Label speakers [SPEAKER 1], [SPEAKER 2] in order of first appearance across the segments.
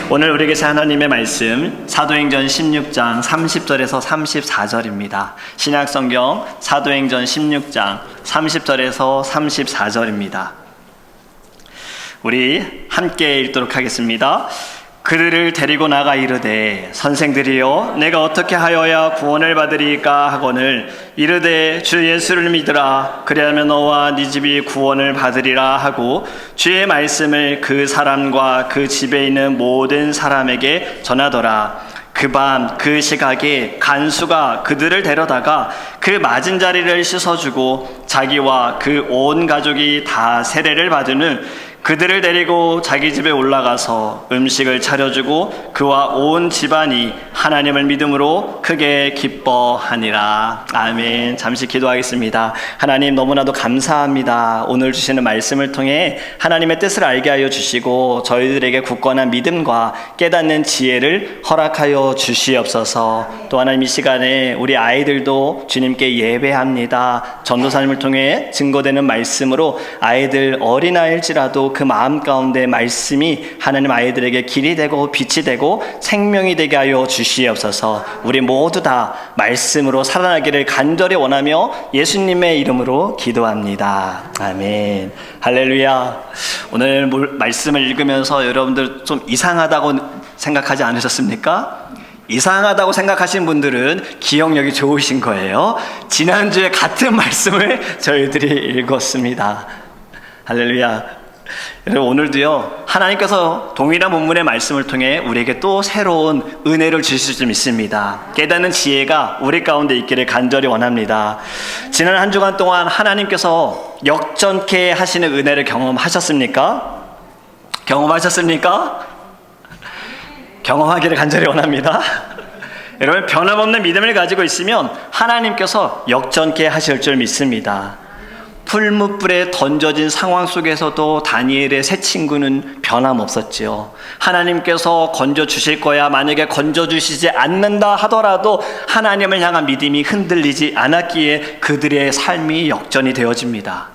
[SPEAKER 1] 오늘 우리에게 하나님의 말씀 사도행전 16장 30절에서 34절입니다. 신약성경 사도행전 16장 30절에서 34절입니다. 우리 함께 읽도록 하겠습니다. 그들을 데리고 나가 이르되 선생들이여 내가 어떻게 하여야 구원을 받으리까 하거늘 이르되 주 예수를 믿으라 그리하면 너와 네 집이 구원을 받으리라 하고 주의 말씀을 그 사람과 그 집에 있는 모든 사람에게 전하더라. 그 밤 그 시각에 간수가 그들을 데려다가 그 맞은 자리를 씻어주고 자기와 그 온 가족이 다 세례를 받은 후 그들을 데리고 자기 집에 올라가서 음식을 차려주고 그와 온 집안이 하나님을 믿음으로 크게 기뻐하니라. 아멘. 잠시 기도하겠습니다. 하나님 너무나도 감사합니다. 오늘 주시는 말씀을 통해 하나님의 뜻을 알게 하여 주시고 저희들에게 굳건한 믿음과 깨닫는 지혜를 허락하여 주시옵소서. 또 하나님 이 시간에 우리 아이들도 주님께 예배합니다. 전도사님을 통해 증거되는 말씀으로 아이들 어린아이일지라도 그 마음 가운데 말씀이 하나님 아이들에게 길이 되고 빛이 되고 생명이 되게 하여 주시옵소서. 우리 모두 다 말씀으로 살아나기를 간절히 원하며 예수님의 이름으로 기도합니다. 아멘. 할렐루야. 오늘 말씀을 읽으면서 여러분들 좀 이상하다고 생각하지 않으셨습니까? 이상하다고 생각하신 분들은 기억력이 좋으신 거예요. 지난주에 같은 말씀을 저희들이 읽었습니다. 할렐루야. 여러분 오늘도요 하나님께서 동일한 본문의 말씀을 통해 우리에게 또 새로운 은혜를 주실 줄 믿습니다. 깨닫는 지혜가 우리 가운데 있기를 간절히 원합니다. 지난 한 주간 동안 하나님께서 역전케 하시는 은혜를 경험하셨습니까? 경험하셨습니까? 경험하기를 간절히 원합니다. 여러분 변함없는 믿음을 가지고 있으면 하나님께서 역전케 하실 줄 믿습니다. 풀무불에 던져진 상황 속에서도 다니엘의 세 친구는 변함없었지요. 하나님께서 건져주실 거야 만약에 건져주시지 않는다 하더라도 하나님을 향한 믿음이 흔들리지 않았기에 그들의 삶이 역전이 되어집니다.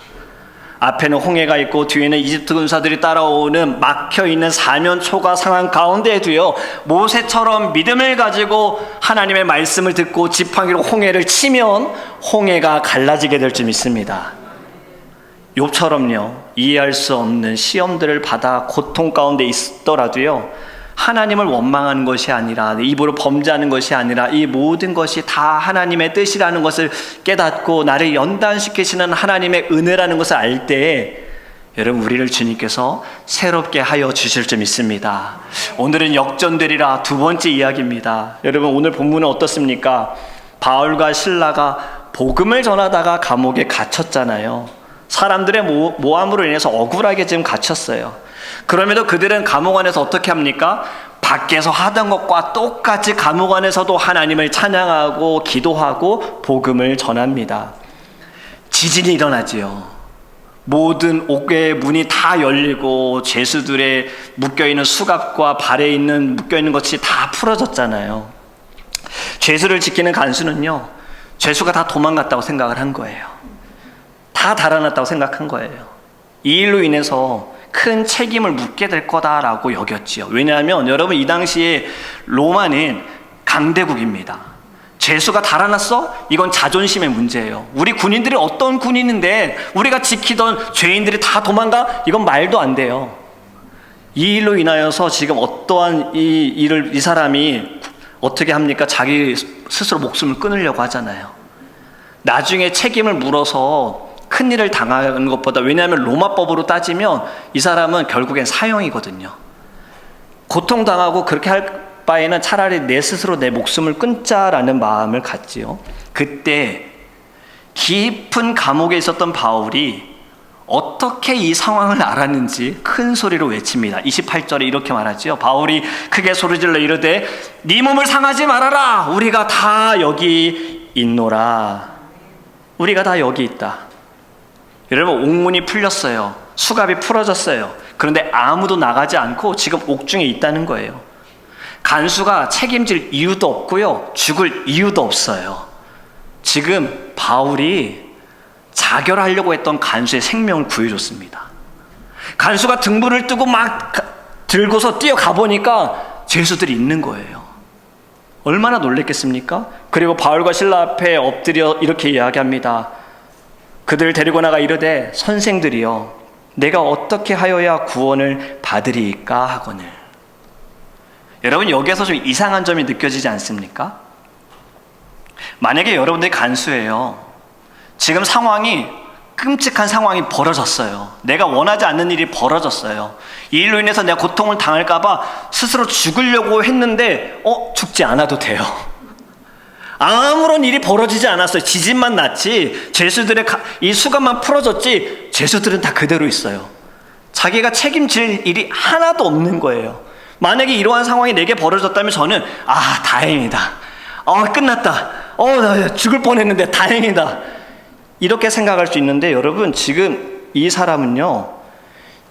[SPEAKER 1] 앞에는 홍해가 있고 뒤에는 이집트 군사들이 따라오는 막혀있는 사면초가 상황 가운데에도요 모세처럼 믿음을 가지고 하나님의 말씀을 듣고 지팡이로 홍해를 치면 홍해가 갈라지게 될 줄 믿습니다. 욥처럼요 이해할 수 없는 시험들을 받아 고통 가운데 있더라도요 하나님을 원망하는 것이 아니라 입으로 범죄하는 것이 아니라 이 모든 것이 다 하나님의 뜻이라는 것을 깨닫고 나를 연단시키시는 하나님의 은혜라는 것을 알 때에 여러분 우리를 주님께서 새롭게 하여 주실 줄 믿습니다. 오늘은 역전되리라 두 번째 이야기입니다. 여러분 오늘 본문은 어떻습니까? 바울과 실라가 복음을 전하다가 감옥에 갇혔잖아요. 사람들의 모함으로 인해서 억울하게 지금 갇혔어요. 그럼에도 그들은 감옥 안에서 어떻게 합니까? 밖에서 하던 것과 똑같이 감옥 안에서도 하나님을 찬양하고 기도하고 복음을 전합니다. 지진이 일어나지요. 모든 옥의 문이 다 열리고 죄수들의 묶여있는 수갑과 발에 있는 묶여있는 것이 다 풀어졌잖아요. 죄수를 지키는 간수는요 죄수가 다 도망갔다고 생각을 한 거예요. 다 달아났다고 생각한 거예요. 이 일로 인해서 큰 책임을 묻게 될 거다라고 여겼지요. 왜냐하면 여러분 이 당시에 로마는 강대국입니다. 죄수가 달아났어? 이건 자존심의 문제예요. 우리 군인들이 어떤 군인인데 우리가 지키던 죄인들이 다 도망가? 이건 말도 안 돼요. 이 일로 인하여서 지금 어떠한 이 사람이 어떻게 합니까? 자기 스스로 목숨을 끊으려고 하잖아요. 나중에 책임을 물어서 큰일을 당하는 것보다 왜냐하면 로마법으로 따지면 이 사람은 결국엔 사형이거든요. 고통당하고 그렇게 할 바에는 차라리 내 스스로 내 목숨을 끊자라는 마음을 갖지요. 그때 깊은 감옥에 있었던 바울이 어떻게 이 상황을 알았는지 큰 소리로 외칩니다. 28절에 이렇게 말하죠. 바울이 크게 소리질러 이르되 네 몸을 상하지 말아라. 우리가 다 여기 있노라. 우리가 다 여기 있다. 여러분 옥문이 풀렸어요. 수갑이 풀어졌어요. 그런데 아무도 나가지 않고 지금 옥중에 있다는 거예요. 간수가 책임질 이유도 없고요. 죽을 이유도 없어요. 지금 바울이 자결하려고 했던 간수의 생명을 구해줬습니다. 간수가 등불을 뜨고 막 들고서 뛰어가 보니까 죄수들이 있는 거예요. 얼마나 놀랬겠습니까? 그리고 바울과 실라 앞에 엎드려 이렇게 이야기합니다. 그들을 데리고 나가 이르되 선생들이여 내가 어떻게 하여야 구원을 받으리이까 하거늘. 여러분, 여기에서 좀 이상한 점이 느껴지지 않습니까? 만약에 여러분들이 간수예요. 지금 상황이, 끔찍한 상황이 벌어졌어요. 내가 원하지 않는 일이 벌어졌어요. 이 일로 인해서 내가 고통을 당할까봐 스스로 죽으려고 했는데 죽지 않아도 돼요. 아무런 일이 벌어지지 않았어요. 지진만 났지, 죄수들의 이 수감만 풀어졌지, 죄수들은 다 그대로 있어요. 자기가 책임질 일이 하나도 없는 거예요. 만약에 이러한 상황이 내게 벌어졌다면 저는 다행이다. 끝났다. 나 죽을 뻔했는데 다행이다. 이렇게 생각할 수 있는데, 여러분, 지금 이 사람은요,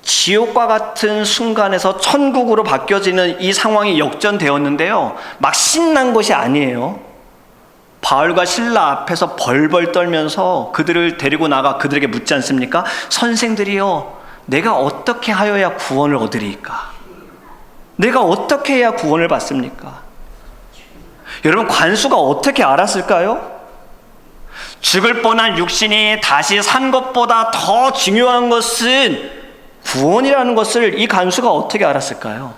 [SPEAKER 1] 지옥과 같은 순간에서 천국으로 바뀌어지는 이 상황이 역전되었는데요, 막 신난 것이 아니에요. 바울과 실라 앞에서 벌벌 떨면서 그들을 데리고 나가 그들에게 묻지 않습니까? 선생들이여 내가 어떻게 하여야 구원을 얻으리이까? 내가 어떻게 해야 구원을 받습니까? 여러분, 관수가 어떻게 알았을까요? 죽을 뻔한 육신이 다시 산 것보다 더 중요한 것은 구원이라는 것을 이 간수가 어떻게 알았을까요?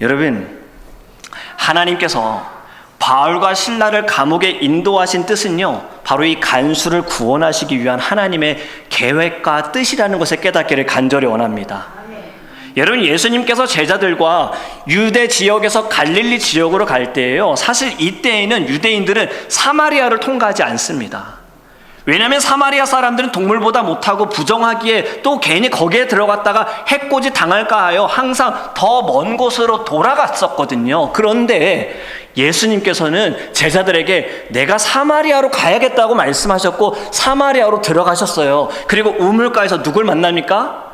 [SPEAKER 1] 여러분, 하나님께서 바울과 실라를 감옥에 인도하신 뜻은요, 바로 이 간수를 구원하시기 위한 하나님의 계획과 뜻이라는 것을 깨닫기를 간절히 원합니다. 여러분, 예수님께서 제자들과 유대 지역에서 갈릴리 지역으로 갈 때예요, 사실 이때에는 유대인들은 사마리아를 통과하지 않습니다. 왜냐하면 사마리아 사람들은 동물보다 못하고 부정하기에 또 괜히 거기에 들어갔다가 해코지 당할까 하여 항상 더 먼 곳으로 돌아갔었거든요. 그런데 예수님께서는 제자들에게 내가 사마리아로 가야겠다고 말씀하셨고 사마리아로 들어가셨어요. 그리고 우물가에서 누굴 만납니까?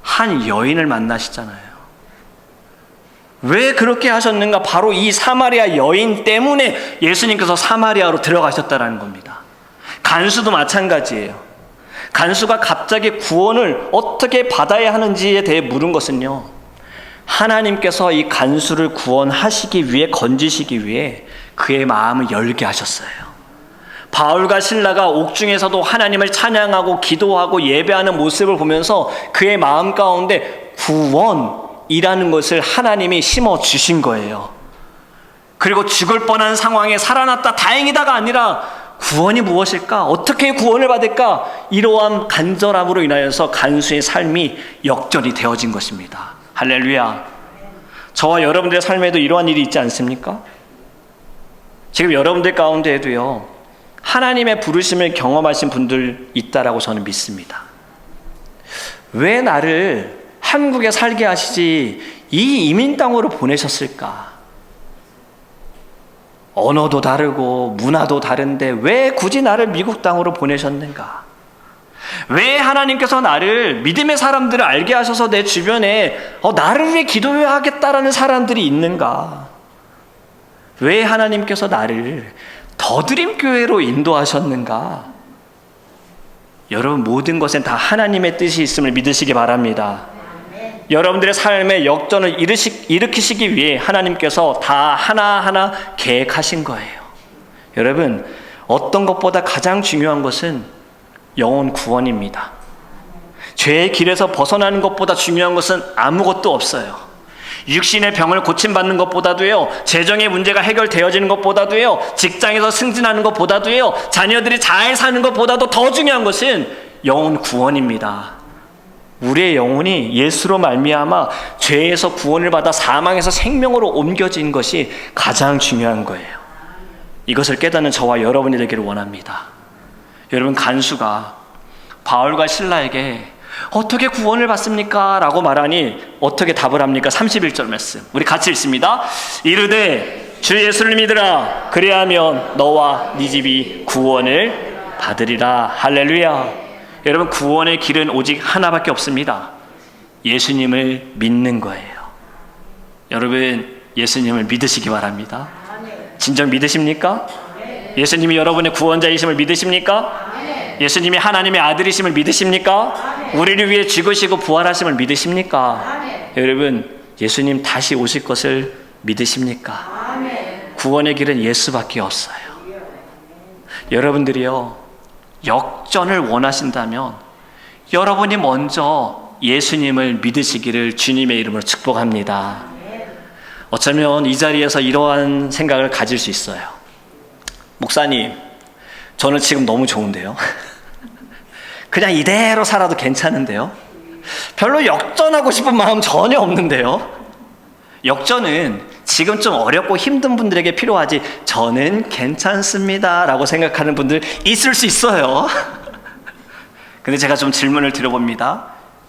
[SPEAKER 1] 한 여인을 만나시잖아요. 왜 그렇게 하셨는가? 바로 이 사마리아 여인 때문에 예수님께서 사마리아로 들어가셨다는 겁니다. 간수도 마찬가지예요. 간수가 갑자기 구원을 어떻게 받아야 하는지에 대해 물은 것은요, 하나님께서 이 간수를 구원하시기 위해, 건지시기 위해 그의 마음을 열게 하셨어요. 바울과 실라가 옥중에서도 하나님을 찬양하고 기도하고 예배하는 모습을 보면서 그의 마음 가운데 구원이라는 것을 하나님이 심어주신 거예요. 그리고 죽을 뻔한 상황에 살아났다 다행이다가 아니라 구원이 무엇일까? 어떻게 구원을 받을까? 이러한 간절함으로 인하여서 간수의 삶이 역전이 되어진 것입니다. 할렐루야. 저와 여러분들의 삶에도 이러한 일이 있지 않습니까? 지금 여러분들 가운데에도요, 하나님의 부르심을 경험하신 분들 있다라고 저는 믿습니다. 왜 나를 한국에 살게 하시지 이 이민 땅으로 보내셨을까? 언어도 다르고 문화도 다른데 왜 굳이 나를 미국 땅으로 보내셨는가? 왜 하나님께서 나를, 믿음의 사람들을 알게 하셔서 내 주변에 나를 위해 기도하겠다라는 사람들이 있는가? 왜 하나님께서 나를 더드림교회로 인도하셨는가? 여러분, 모든 것엔 다 하나님의 뜻이 있음을 믿으시기 바랍니다. 여러분들의 삶에 역전을 일으키시기 위해 하나님께서 다 하나하나 계획하신 거예요. 여러분, 어떤 것보다 가장 중요한 것은 영혼 구원입니다. 죄의 길에서 벗어나는 것보다 중요한 것은 아무것도 없어요. 육신의 병을 고침받는 것보다도요, 재정의 문제가 해결되어지는 것보다도요, 직장에서 승진하는 것보다도요, 자녀들이 잘 사는 것보다도 더 중요한 것은 영혼 구원입니다. 우리의 영혼이 예수로 말미암아 죄에서 구원을 받아 사망에서 생명으로 옮겨진 것이 가장 중요한 거예요. 이것을 깨닫는 저와 여러분이 되기를 원합니다. 여러분, 간수가 바울과 실라에게 어떻게 구원을 받습니까? 라고 말하니 어떻게 답을 합니까? 31절 말씀 우리 같이 읽습니다. 이르되 주 예수를 믿으라. 그리하면 너와 네 집이 구원을 받으리라. 할렐루야. 여러분, 구원의 길은 오직 하나밖에 없습니다. 예수님을 믿는 거예요. 여러분, 예수님을 믿으시기 바랍니다. 진정 믿으십니까? 예수님이 여러분의 구원자이심을 믿으십니까? 예수님이 하나님의 아들이심을 믿으십니까? 우리를 위해 죽으시고 부활하심을 믿으십니까? 여러분, 예수님 다시 오실 것을 믿으십니까? 구원의 길은 예수밖에 없어요. 여러분들이요, 역전을 원하신다면 여러분이 먼저 예수님을 믿으시기를 주님의 이름으로 축복합니다. 어쩌면 이 자리에서 이러한 생각을 가질 수 있어요. 목사님, 저는 지금 너무 좋은데요. 그냥 이대로 살아도 괜찮은데요. 별로 역전하고 싶은 마음 전혀 없는데요. 역전은 지금 좀 어렵고 힘든 분들에게 필요하지, 저는 괜찮습니다 라고 생각하는 분들 있을 수 있어요. 근데 제가 좀 질문을 드려봅니다.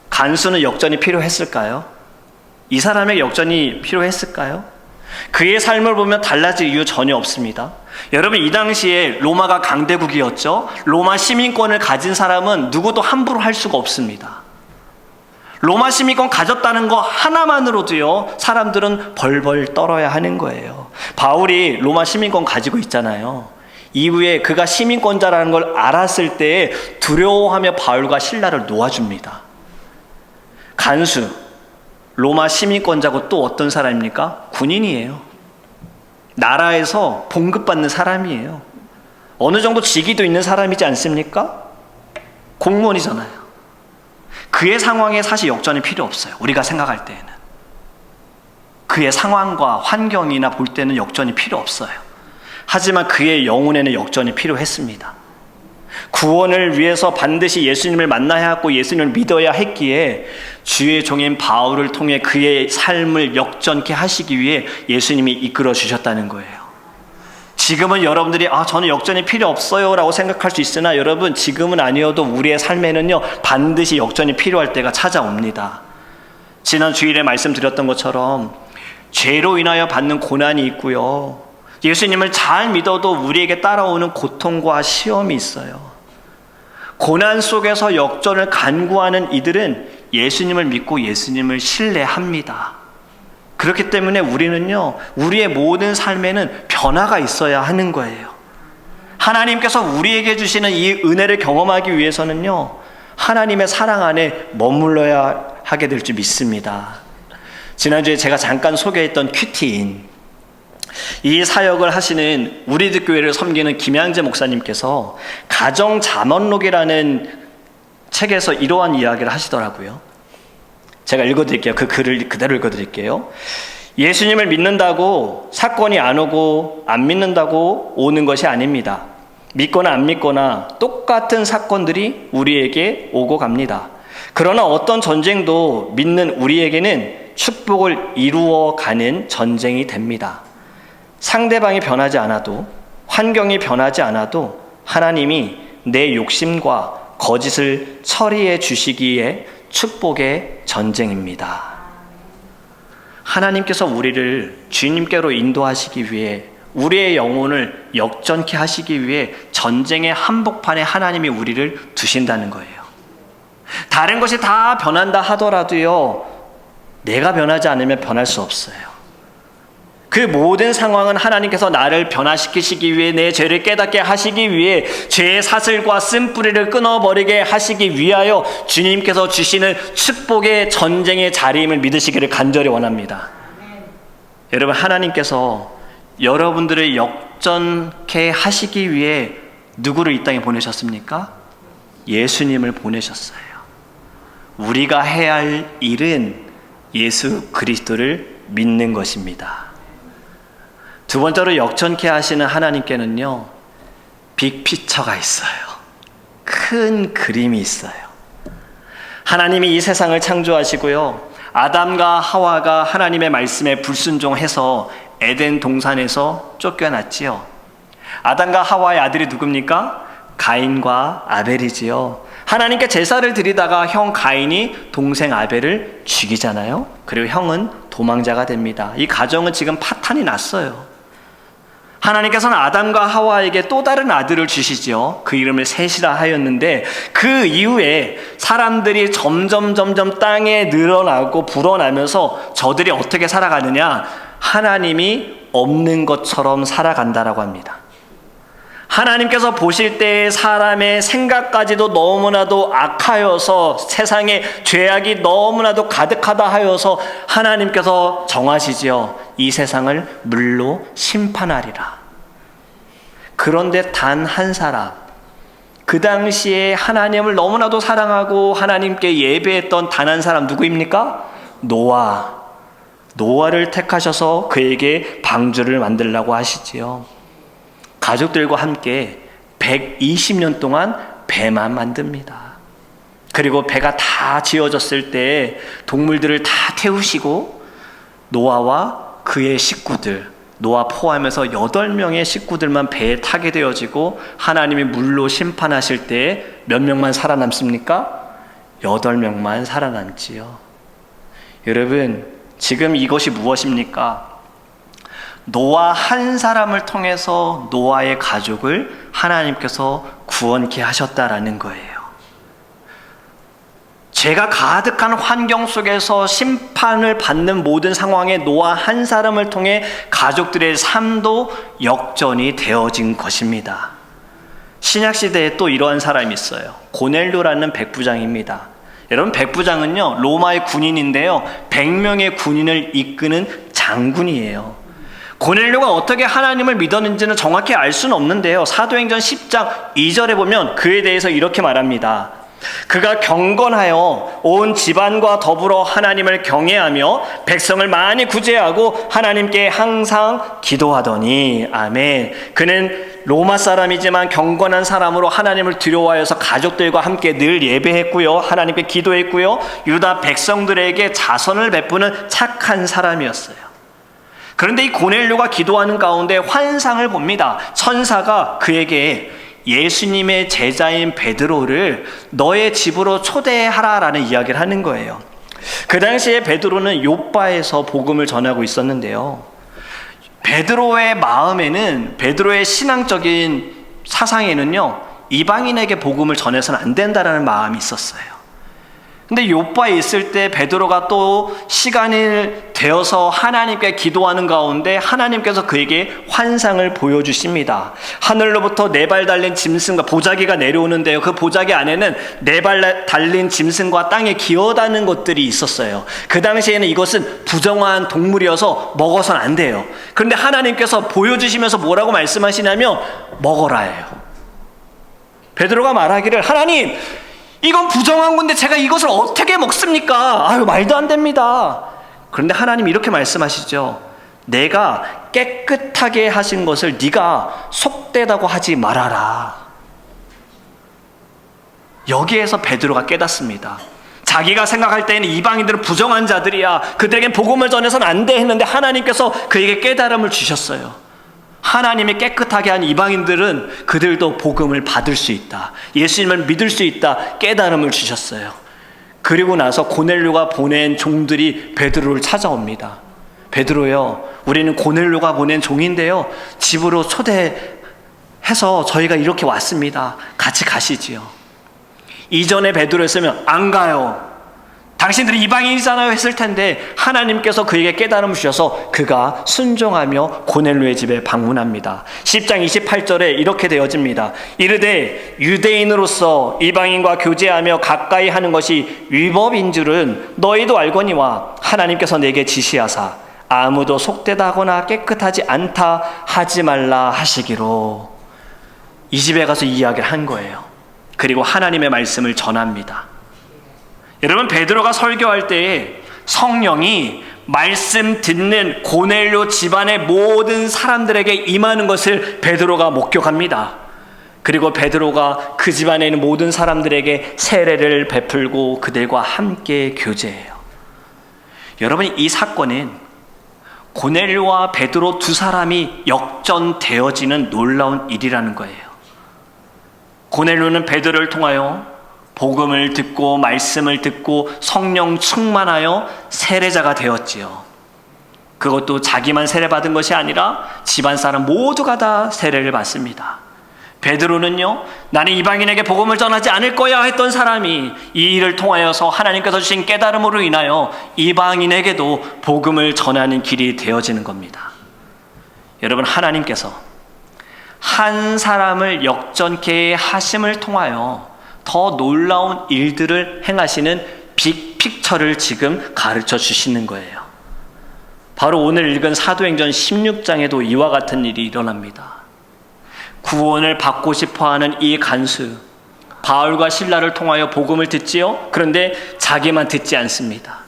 [SPEAKER 1] 간수는 역전이 필요했을까요? 이 사람에게 역전이 필요했을까요? 그의 삶을 보면 달라질 이유 전혀 없습니다. 여러분, 이 당시에 로마가 강대국이었죠. 로마 시민권을 가진 사람은 누구도 함부로 할 수가 없습니다. 로마 시민권 가졌다는 거 하나만으로도요, 사람들은 벌벌 떨어야 하는 거예요. 바울이 로마 시민권 가지고 있잖아요. 이후에 그가 시민권자라는 걸 알았을 때 두려워하며 바울과 실라를 놓아줍니다. 간수, 로마 시민권자고 또 어떤 사람입니까? 군인이에요. 나라에서 봉급받는 사람이에요. 어느 정도 직위도 있는 사람이지 않습니까? 공무원이잖아요. 그의 상황에 사실 역전이 필요 없어요. 우리가 생각할 때에는. 그의 상황과 환경이나 볼 때는 역전이 필요 없어요. 하지만 그의 영혼에는 역전이 필요했습니다. 구원을 위해서 반드시 예수님을 만나야 하고 예수님을 믿어야 했기에 주의 종인 바울을 통해 그의 삶을 역전케 하시기 위해 예수님이 이끌어 주셨다는 거예요. 지금은 여러분들이 저는 역전이 필요 없어요 라고 생각할 수 있으나, 여러분, 지금은 아니어도 우리의 삶에는요, 반드시 역전이 필요할 때가 찾아옵니다. 지난 주일에 말씀드렸던 것처럼 죄로 인하여 받는 고난이 있고요, 예수님을 잘 믿어도 우리에게 따라오는 고통과 시험이 있어요. 고난 속에서 역전을 간구하는 이들은 예수님을 믿고 예수님을 신뢰합니다. 그렇기 때문에 우리는요, 우리의 모든 삶에는 변화가 있어야 하는 거예요. 하나님께서 우리에게 주시는 이 은혜를 경험하기 위해서는요, 하나님의 사랑 안에 머물러야 하게 될 줄 믿습니다. 지난주에 제가 잠깐 소개했던 큐티인, 이 사역을 하시는 우리들 교회를 섬기는 김양재 목사님께서 가정자문록이라는 책에서 이러한 이야기를 하시더라고요. 제가 읽어드릴게요. 그 글을 그대로 읽어드릴게요. 예수님을 믿는다고 사건이 안 오고 안 믿는다고 오는 것이 아닙니다. 믿거나 안 믿거나 똑같은 사건들이 우리에게 오고 갑니다. 그러나 어떤 전쟁도 믿는 우리에게는 축복을 이루어가는 전쟁이 됩니다. 상대방이 변하지 않아도, 환경이 변하지 않아도 하나님이 내 욕심과 거짓을 처리해 주시기에 축복의 전쟁입니다. 하나님께서 우리를 주님께로 인도하시기 위해, 우리의 영혼을 역전케 하시기 위해 전쟁의 한복판에 하나님이 우리를 두신다는 거예요. 다른 것이 다 변한다 하더라도요, 내가 변하지 않으면 변할 수 없어요. 그 모든 상황은 하나님께서 나를 변화시키시기 위해, 내 죄를 깨닫게 하시기 위해, 죄의 사슬과 쓴뿌리를 끊어버리게 하시기 위하여 주님께서 주시는 축복의 전쟁의 자리임을 믿으시기를 간절히 원합니다. 여러분, 하나님께서 여러분들을 역전케 하시기 위해 누구를 이 땅에 보내셨습니까? 예수님을 보내셨어요. 우리가 해야 할 일은 예수 그리스도를 믿는 것입니다. 두 번째로 역전케 하시는 하나님께는요, 빅피처가 있어요. 큰 그림이 있어요. 하나님이 이 세상을 창조하시고요, 아담과 하와가 하나님의 말씀에 불순종해서 에덴 동산에서 쫓겨났지요. 아담과 하와의 아들이 누굽니까? 가인과 아벨이지요. 하나님께 제사를 드리다가 형 가인이 동생 아벨을 죽이잖아요. 그리고 형은 도망자가 됩니다. 이 가정은 지금 파탄이 났어요. 하나님께서는 아담과 하와에게 또 다른 아들을 주시죠. 그 이름을 셋이라 하였는데, 그 이후에 사람들이 점점 땅에 늘어나고 불어나면서 저들이 어떻게 살아가느냐? 하나님이 없는 것처럼 살아간다라고 합니다. 하나님께서 보실 때 사람의 생각까지도 너무나도 악하여서 세상에 죄악이 너무나도 가득하다 하여서 하나님께서 정하시지요. 이 세상을 물로 심판하리라. 그런데 단 한 사람, 그 당시에 하나님을 너무나도 사랑하고 하나님께 예배했던 단 한 사람 누구입니까? 노아를 택하셔서 그에게 방주를 만들라고 하시지요. 가족들과 함께 120년 동안 배만 만듭니다. 그리고 배가 다 지어졌을 때 동물들을 다 태우시고 노아와 그의 식구들, 노아 포함해서 8명의 식구들만 배에 타게 되어지고 하나님이 물로 심판하실 때 몇 명만 살아남습니까? 8명만 살아남지요. 여러분, 지금 이것이 무엇입니까? 노아 한 사람을 통해서 노아의 가족을 하나님께서 구원케 하셨다라는 거예요. 죄가 가득한 환경 속에서 심판을 받는 모든 상황에 노아 한 사람을 통해 가족들의 삶도 역전이 되어진 것입니다. 신약시대에 또 이러한 사람이 있어요. 고넬료라는 백부장입니다. 여러분, 백부장은요 로마의 군인인데요 100명의 군인을 이끄는 장군이에요. 고넬료가 어떻게 하나님을 믿었는지는 정확히 알 수는 없는데요, 사도행전 10장 2절에 보면 그에 대해서 이렇게 말합니다. 그가 경건하여 온 집안과 더불어 하나님을 경외하며 백성을 많이 구제하고 하나님께 항상 기도하더니. 아멘. 그는 로마 사람이지만 경건한 사람으로 하나님을 두려워하여서 가족들과 함께 늘 예배했고요, 하나님께 기도했고요, 유다 백성들에게 자선을 베푸는 착한 사람이었어요. 그런데 이 고넬료가 기도하는 가운데 환상을 봅니다. 천사가 그에게 예수님의 제자인 베드로를 너의 집으로 초대하라라는 이야기를 하는 거예요. 그 당시에 베드로는 욥바에서 복음을 전하고 있었는데요, 베드로의 마음에는, 베드로의 신앙적인 사상에는요 이방인에게 복음을 전해서는 안 된다라는 마음이 있었어요. 근데 욥바에 있을 때 베드로가 또 시간이 되어서 하나님께 기도하는 가운데 하나님께서 그에게 환상을 보여주십니다. 하늘로부터 4발 달린 짐승과 보자기가 내려오는데요, 그 보자기 안에는 4발 달린 짐승과 땅에 기어다니는 것들이 있었어요. 그 당시에는 이것은 부정한 동물이어서 먹어서는 안 돼요. 그런데 하나님께서 보여주시면서 뭐라고 말씀하시냐면 먹어라예요. 베드로가 말하기를, 하나님, 이건 부정한 건데 제가 이것을 어떻게 먹습니까? 아유, 말도 안 됩니다. 그런데 하나님이 이렇게 말씀하시죠. 내가 깨끗하게 하신 것을 네가 속되다고 하지 말아라. 여기에서 베드로가 깨닫습니다. 자기가 생각할 때에는 이방인들은 부정한 자들이야, 그들에겐 복음을 전해서는 안 돼 했는데 하나님께서 그에게 깨달음을 주셨어요. 하나님이 깨끗하게 한 이방인들은 그들도 복음을 받을 수 있다, 예수님을 믿을 수 있다, 깨달음을 주셨어요. 그리고 나서 고넬료가 보낸 종들이 베드로를 찾아옵니다. 베드로요, 우리는 고넬료가 보낸 종인데요, 집으로 초대해서 저희가 이렇게 왔습니다. 같이 가시지요. 이전에 베드로였으면 안 가요, 당신들이 이방인이잖아요 했을 텐데 하나님께서 그에게 깨달음을 주셔서 그가 순종하며 고넬료의 집에 방문합니다. 10장 28절에 이렇게 되어집니다. 이르되 유대인으로서 이방인과 교제하며 가까이 하는 것이 위법인 줄은 너희도 알거니와 하나님께서 내게 지시하사 아무도 속되다거나 깨끗하지 않다 하지 말라 하시기로. 이 집에 가서 이 이야기를 한 거예요. 그리고 하나님의 말씀을 전합니다. 여러분, 베드로가 설교할 때에 성령이 말씀 듣는 고넬료 집안의 모든 사람들에게 임하는 것을 베드로가 목격합니다. 그리고 베드로가 그 집안에 있는 모든 사람들에게 세례를 베풀고 그들과 함께 교제해요. 여러분, 이 사건은 고넬료와 베드로 두 사람이 역전되어지는 놀라운 일이라는 거예요. 고넬료는 베드로를 통하여 복음을 듣고 말씀을 듣고 성령 충만하여 세례자가 되었지요. 그것도 자기만 세례받은 것이 아니라 집안 사람 모두가 다 세례를 받습니다. 베드로는요, 나는 이방인에게 복음을 전하지 않을 거야 했던 사람이 이 일을 통하여서 하나님께서 주신 깨달음으로 인하여 이방인에게도 복음을 전하는 길이 되어지는 겁니다. 여러분, 하나님께서 한 사람을 역전케 하심을 통하여 더 놀라운 일들을 행하시는 빅픽처를 지금 가르쳐 주시는 거예요. 바로 오늘 읽은 사도행전 16장에도 이와 같은 일이 일어납니다. 구원을 받고 싶어하는 이 간수, 바울과 실라를 통하여 복음을 듣지요. 그런데 자기만 듣지 않습니다.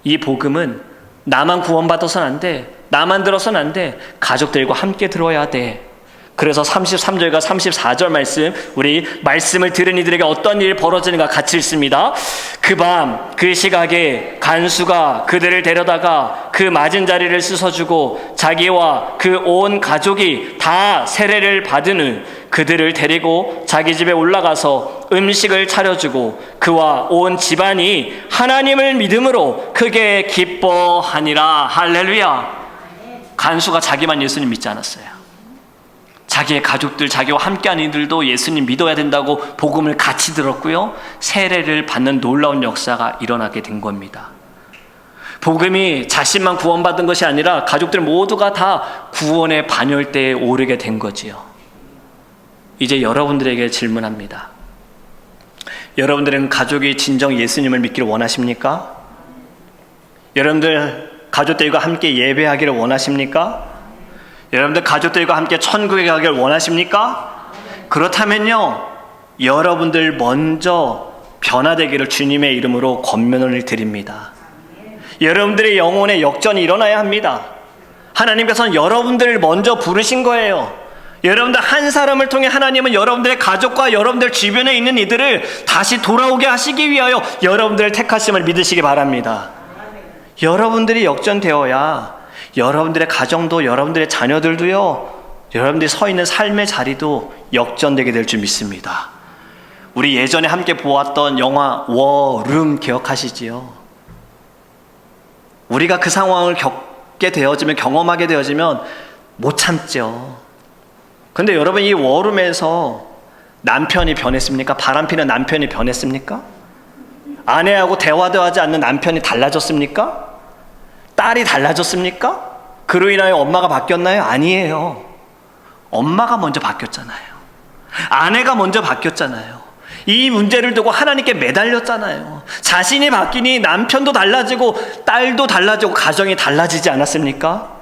[SPEAKER 1] 이 복음은 나만 구원받아서는 안 돼, 나만 들어서는 안 돼, 가족들과 함께 들어야 돼. 그래서 33절과 34절 말씀, 우리 말씀을 들은 이들에게 어떤 일이 벌어지는가 같이 읽습니다. 그 밤 그 시각에 간수가 그들을 데려다가 그 맞은 자리를 씻어주고 자기와 그 온 가족이 다 세례를 받은 후 그들을 데리고 자기 집에 올라가서 음식을 차려주고 그와 온 집안이 하나님을 믿음으로 크게 기뻐하니라. 할렐루야. 간수가 자기만 예수님 믿지 않았어요. 자기의 가족들, 자기와 함께하는 이들도 예수님 믿어야 된다고 복음을 같이 들었고요. 세례를 받는 놀라운 역사가 일어나게 된 겁니다. 복음이 자신만 구원받은 것이 아니라 가족들 모두가 다 구원의 반열대에 오르게 된 거지요. 이제 여러분들에게 질문합니다. 여러분들은 가족이 진정 예수님을 믿기를 원하십니까? 여러분들 가족들과 함께 예배하기를 원하십니까? 여러분들 가족들과 함께 천국에 가기를 원하십니까? 그렇다면요, 여러분들 먼저 변화되기를 주님의 이름으로 권면을 드립니다. 여러분들의 영혼의 역전이 일어나야 합니다. 하나님께서는 여러분들을 먼저 부르신 거예요. 여러분들 한 사람을 통해 하나님은 여러분들의 가족과 여러분들 주변에 있는 이들을 다시 돌아오게 하시기 위하여 여러분들을 택하심을 믿으시기 바랍니다. 여러분들이 역전되어야 여러분들의 가정도, 여러분들의 자녀들도요, 여러분들이 서 있는 삶의 자리도 역전되게 될 줄 믿습니다. 우리 예전에 함께 보았던 영화 워룸 기억하시지요? 우리가 그 상황을 겪게 되어지면, 경험하게 되어지면 못 참죠. 근데 여러분, 이 워룸에서 남편이 변했습니까? 바람피는 남편이 변했습니까? 아내하고 대화도 하지 않는 남편이 달라졌습니까? 딸이 달라졌습니까? 그로 인하여 엄마가 바뀌었나요? 아니에요. 엄마가 먼저 바뀌었잖아요. 아내가 먼저 바뀌었잖아요. 이 문제를 두고 하나님께 매달렸잖아요. 자신이 바뀌니 남편도 달라지고 딸도 달라지고 가정이 달라지지 않았습니까?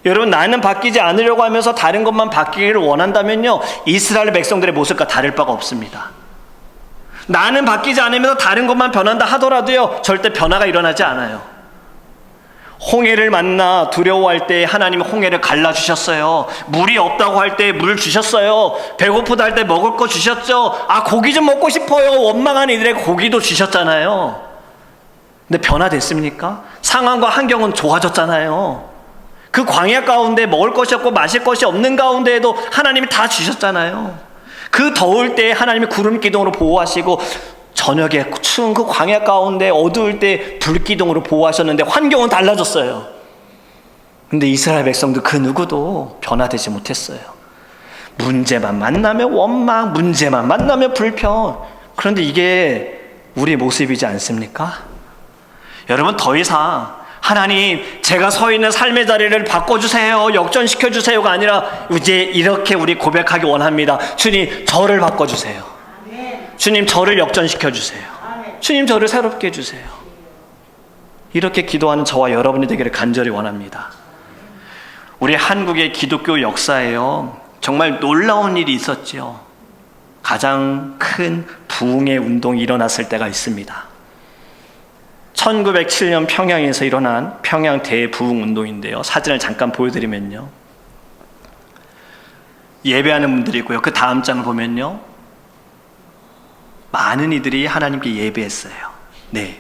[SPEAKER 1] 여러분, 나는 바뀌지 않으려고 하면서 다른 것만 바뀌기를 원한다면요, 이스라엘 백성들의 모습과 다를 바가 없습니다. 나는 바뀌지 않으면서 다른 것만 변한다 하더라도요, 절대 변화가 일어나지 않아요. 홍해를 만나 두려워할 때 하나님은 홍해를 갈라주셨어요. 물이 없다고 할 때 물 주셨어요. 배고프다 할 때 먹을 거 주셨죠. 아, 고기 좀 먹고 싶어요. 원망한 이들에게 고기도 주셨잖아요. 근데 변화됐습니까? 상황과 환경은 좋아졌잖아요. 그 광야 가운데 먹을 것이 없고 마실 것이 없는 가운데에도 하나님이 다 주셨잖아요. 그 더울 때 하나님이 구름 기둥으로 보호하시고 저녁에 추운 그 광야 가운데 어두울 때 불기둥으로 보호하셨는데 환경은 달라졌어요. 근데 이스라엘 백성도 그 누구도 변화되지 못했어요. 문제만 만나면 원망, 문제만 만나면 불평. 그런데 이게 우리 모습이지 않습니까? 여러분, 더 이상 하나님, 제가 서 있는 삶의 자리를 바꿔주세요, 역전시켜주세요가 아니라 이제 이렇게 우리 고백하기 원합니다. 주님, 저를 바꿔주세요. 주님, 저를 역전시켜주세요. 주님, 저를 새롭게 해주세요. 이렇게 기도하는 저와 여러분이 되기를 간절히 원합니다. 우리 한국의 기독교 역사에요, 정말 놀라운 일이 있었죠. 가장 큰 부흥의 운동이 일어났을 때가 있습니다. 1907년 평양에서 일어난 평양 대부흥 운동인데요, 사진을 잠깐 보여드리면요, 예배하는 분들이고요, 그 다음 장을 보면요, 많은 이들이 하나님께 예배했어요. 네.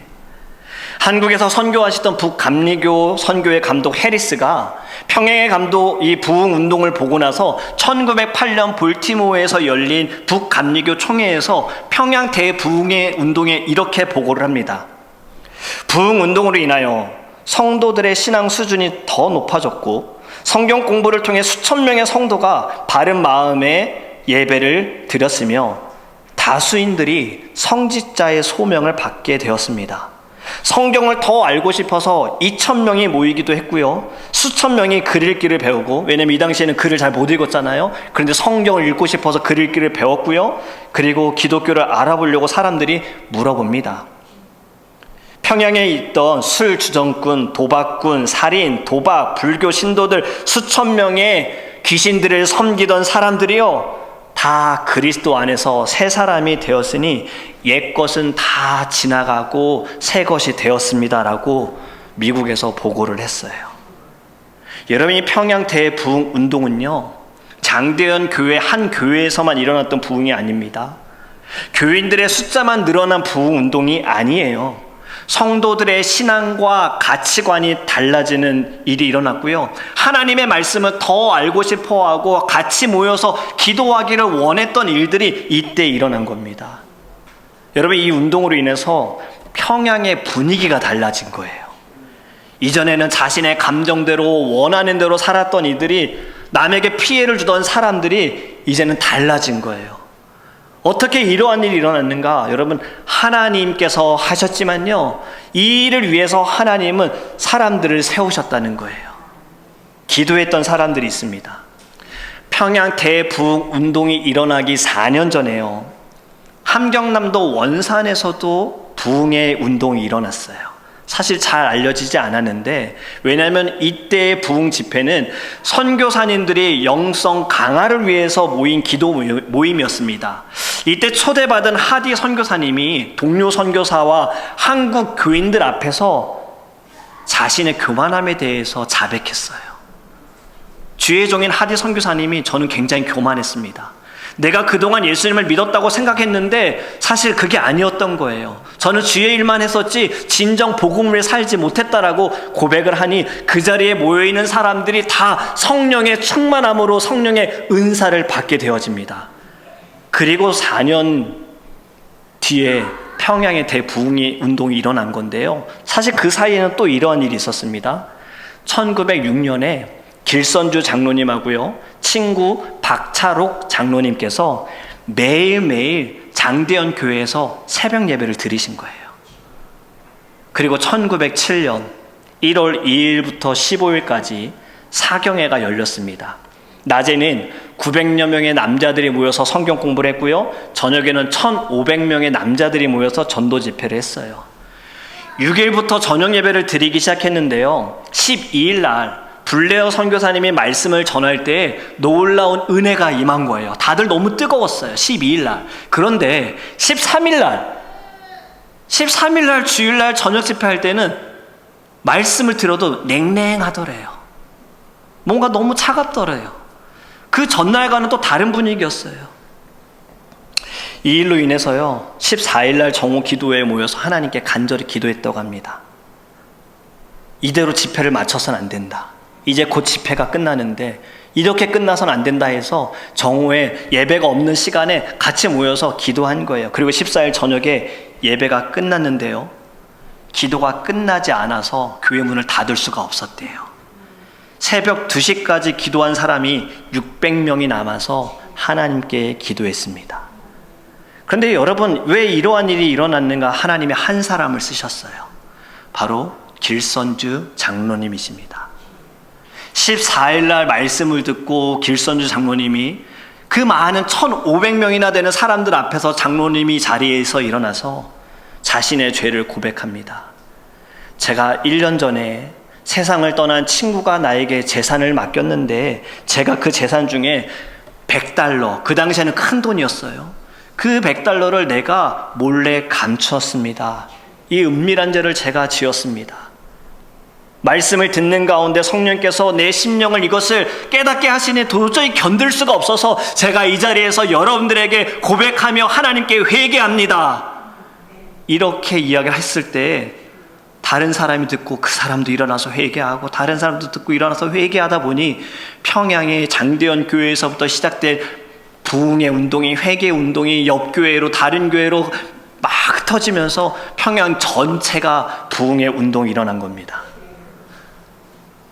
[SPEAKER 1] 한국에서 선교하시던 북감리교 선교회 감독 해리스가 평양의 감독 이 부흥 운동을 보고 나서 1908년 볼티모어에서 열린 북감리교 총회에서 평양 대부흥의 운동에 이렇게 보고를 합니다. 부흥 운동으로 인하여 성도들의 신앙 수준이 더 높아졌고 성경 공부를 통해 수천 명의 성도가 바른 마음에 예배를 드렸으며 다수인들이 성직자의 소명을 받게 되었습니다. 성경을 더 알고 싶어서 2,000명이 모이기도 했고요. 수천 명이 글 읽기를 배우고, 왜냐면 이 당시에는 글을 잘 못 읽었잖아요. 그런데 성경을 읽고 싶어서 글 읽기를 배웠고요. 그리고 기독교를 알아보려고 사람들이 물어봅니다. 평양에 있던 술 주정꾼, 도박꾼, 살인, 도박, 불교 신도들 수천 명의 귀신들을 섬기던 사람들이요, 다 그리스도 안에서 새 사람이 되었으니 옛 것은 다 지나가고 새 것이 되었습니다라고 미국에서 보고를 했어요. 여러분, 이 평양 대부흥 운동은요, 장대현 교회 한 교회에서만 일어났던 부흥이 아닙니다. 교인들의 숫자만 늘어난 부흥 운동이 아니에요. 성도들의 신앙과 가치관이 달라지는 일이 일어났고요. 하나님의 말씀을 더 알고 싶어하고 같이 모여서 기도하기를 원했던 일들이 이때 일어난 겁니다. 여러분, 이 운동으로 인해서 평양의 분위기가 달라진 거예요. 이전에는 자신의 감정대로 원하는 대로 살았던 이들이, 남에게 피해를 주던 사람들이 이제는 달라진 거예요. 어떻게 이러한 일이 일어났는가? 여러분, 하나님께서 하셨지만요, 이 일을 위해서 하나님은 사람들을 세우셨다는 거예요. 기도했던 사람들이 있습니다. 평양 대부흥 운동이 일어나기 4년 전에요, 함경남도 원산에서도 부흥의 운동이 일어났어요. 사실 잘 알려지지 않았는데, 왜냐하면 이때의 부흥 집회는 선교사님들이 영성 강화를 위해서 모인 기도 모임이었습니다. 이때 초대받은 하디 선교사님이 동료 선교사와 한국 교인들 앞에서 자신의 교만함에 대해서 자백했어요. 주의 종인 하디 선교사님이, 저는 굉장히 교만했습니다. 내가 그동안 예수님을 믿었다고 생각했는데 사실 그게 아니었던 거예요. 저는 주의 일만 했었지 진정 복음을 살지 못했다라고 고백을 하니, 그 자리에 모여있는 사람들이 다 성령의 충만함으로 성령의 은사를 받게 되어집니다. 그리고 4년 뒤에 평양의 대부흥 운동이 일어난 건데요, 사실 그 사이에는 또 이러한 일이 있었습니다. 1906년에 길선주 장로님하고요, 친구 박차록 장로님께서 매일매일 장대현 교회에서 새벽 예배를 드리신 거예요. 그리고 1907년 1월 2일부터 15일까지 사경회가 열렸습니다. 낮에는 900여 명의 남자들이 모여서 성경 공부를 했고요, 저녁에는 1,500명의 남자들이 모여서 전도 집회를 했어요. 6일부터 저녁 예배를 드리기 시작했는데요, 12일 날 블레어 선교사님이 말씀을 전할 때 놀라운 은혜가 임한 거예요. 다들 너무 뜨거웠어요, 12일 날. 그런데 13일 날 주일날 저녁 집회할 때는 말씀을 들어도 냉랭하더래요. 뭔가 너무 차갑더래요. 그 전날과는 또 다른 분위기였어요. 이 일로 인해서요, 14일 날 정오 기도회에 모여서 하나님께 간절히 기도했다고 합니다. 이대로 집회를 마쳐서는 안 된다. 이제 곧 집회가 끝나는데 이렇게 끝나서는 안 된다 해서 정오에 예배가 없는 시간에 같이 모여서 기도한 거예요. 그리고 14일 저녁에 예배가 끝났는데요, 기도가 끝나지 않아서 교회 문을 닫을 수가 없었대요. 새벽 2시까지 기도한 사람이 600명이 남아서 하나님께 기도했습니다. 그런데 여러분, 왜 이러한 일이 일어났는가? 하나님이 한 사람을 쓰셨어요. 바로 길선주 장로님이십니다. 14일 날 말씀을 듣고 길선주 장로님이 그 많은 1,500명이나 되는 사람들 앞에서 장로님이 자리에서 일어나서 자신의 죄를 고백합니다. 제가 1년 전에 세상을 떠난 친구가 나에게 재산을 맡겼는데, 제가 그 재산 중에 $100, 그 당시에는 큰 돈이었어요. 그 $100를 내가 몰래 감추었습니다. 이 은밀한 죄를 제가 지었습니다. 말씀을 듣는 가운데 성령께서 내 심령을 이것을 깨닫게 하시니 도저히 견딜 수가 없어서 제가 이 자리에서 여러분들에게 고백하며 하나님께 회개합니다. 이렇게 이야기를 했을 때 다른 사람이 듣고 그 사람도 일어나서 회개하고, 다른 사람도 듣고 일어나서 회개하다 보니 평양의 장대현 교회에서부터 시작된 부흥의 운동이, 회개 운동이 옆 교회로, 다른 교회로 막 흩어지면서 평양 전체가 부흥의 운동이 일어난 겁니다.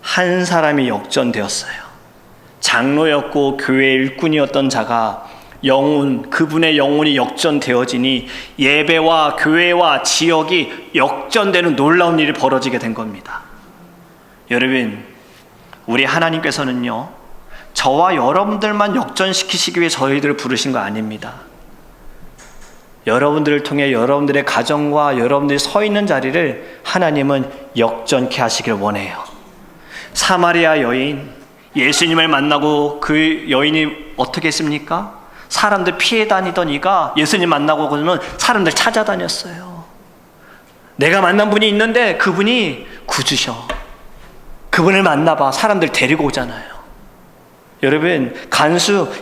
[SPEAKER 1] 한 사람이 역전되었어요. 장로였고 교회 일꾼이었던 자가 그분의 영혼이 역전되어지니 예배와 교회와 지역이 역전되는 놀라운 일이 벌어지게 된 겁니다. 여러분, 우리 하나님께서는요, 저와 여러분들만 역전시키시기 위해 저희들을 부르신 거 아닙니다. 여러분들을 통해 여러분들의 가정과 여러분들이 서 있는 자리를 하나님은 역전케 하시길 원해요. 사마리아 여인, 예수님을 만나고 그 여인이 어떻게 했습니까? 사람들 피해 다니던 이가 예수님 만나고 그러면 사람들 찾아다녔어요. 내가 만난 분이 있는데 그분이 구주셔. 그분을 만나봐. 사람들 데리고 오잖아요. 여러분,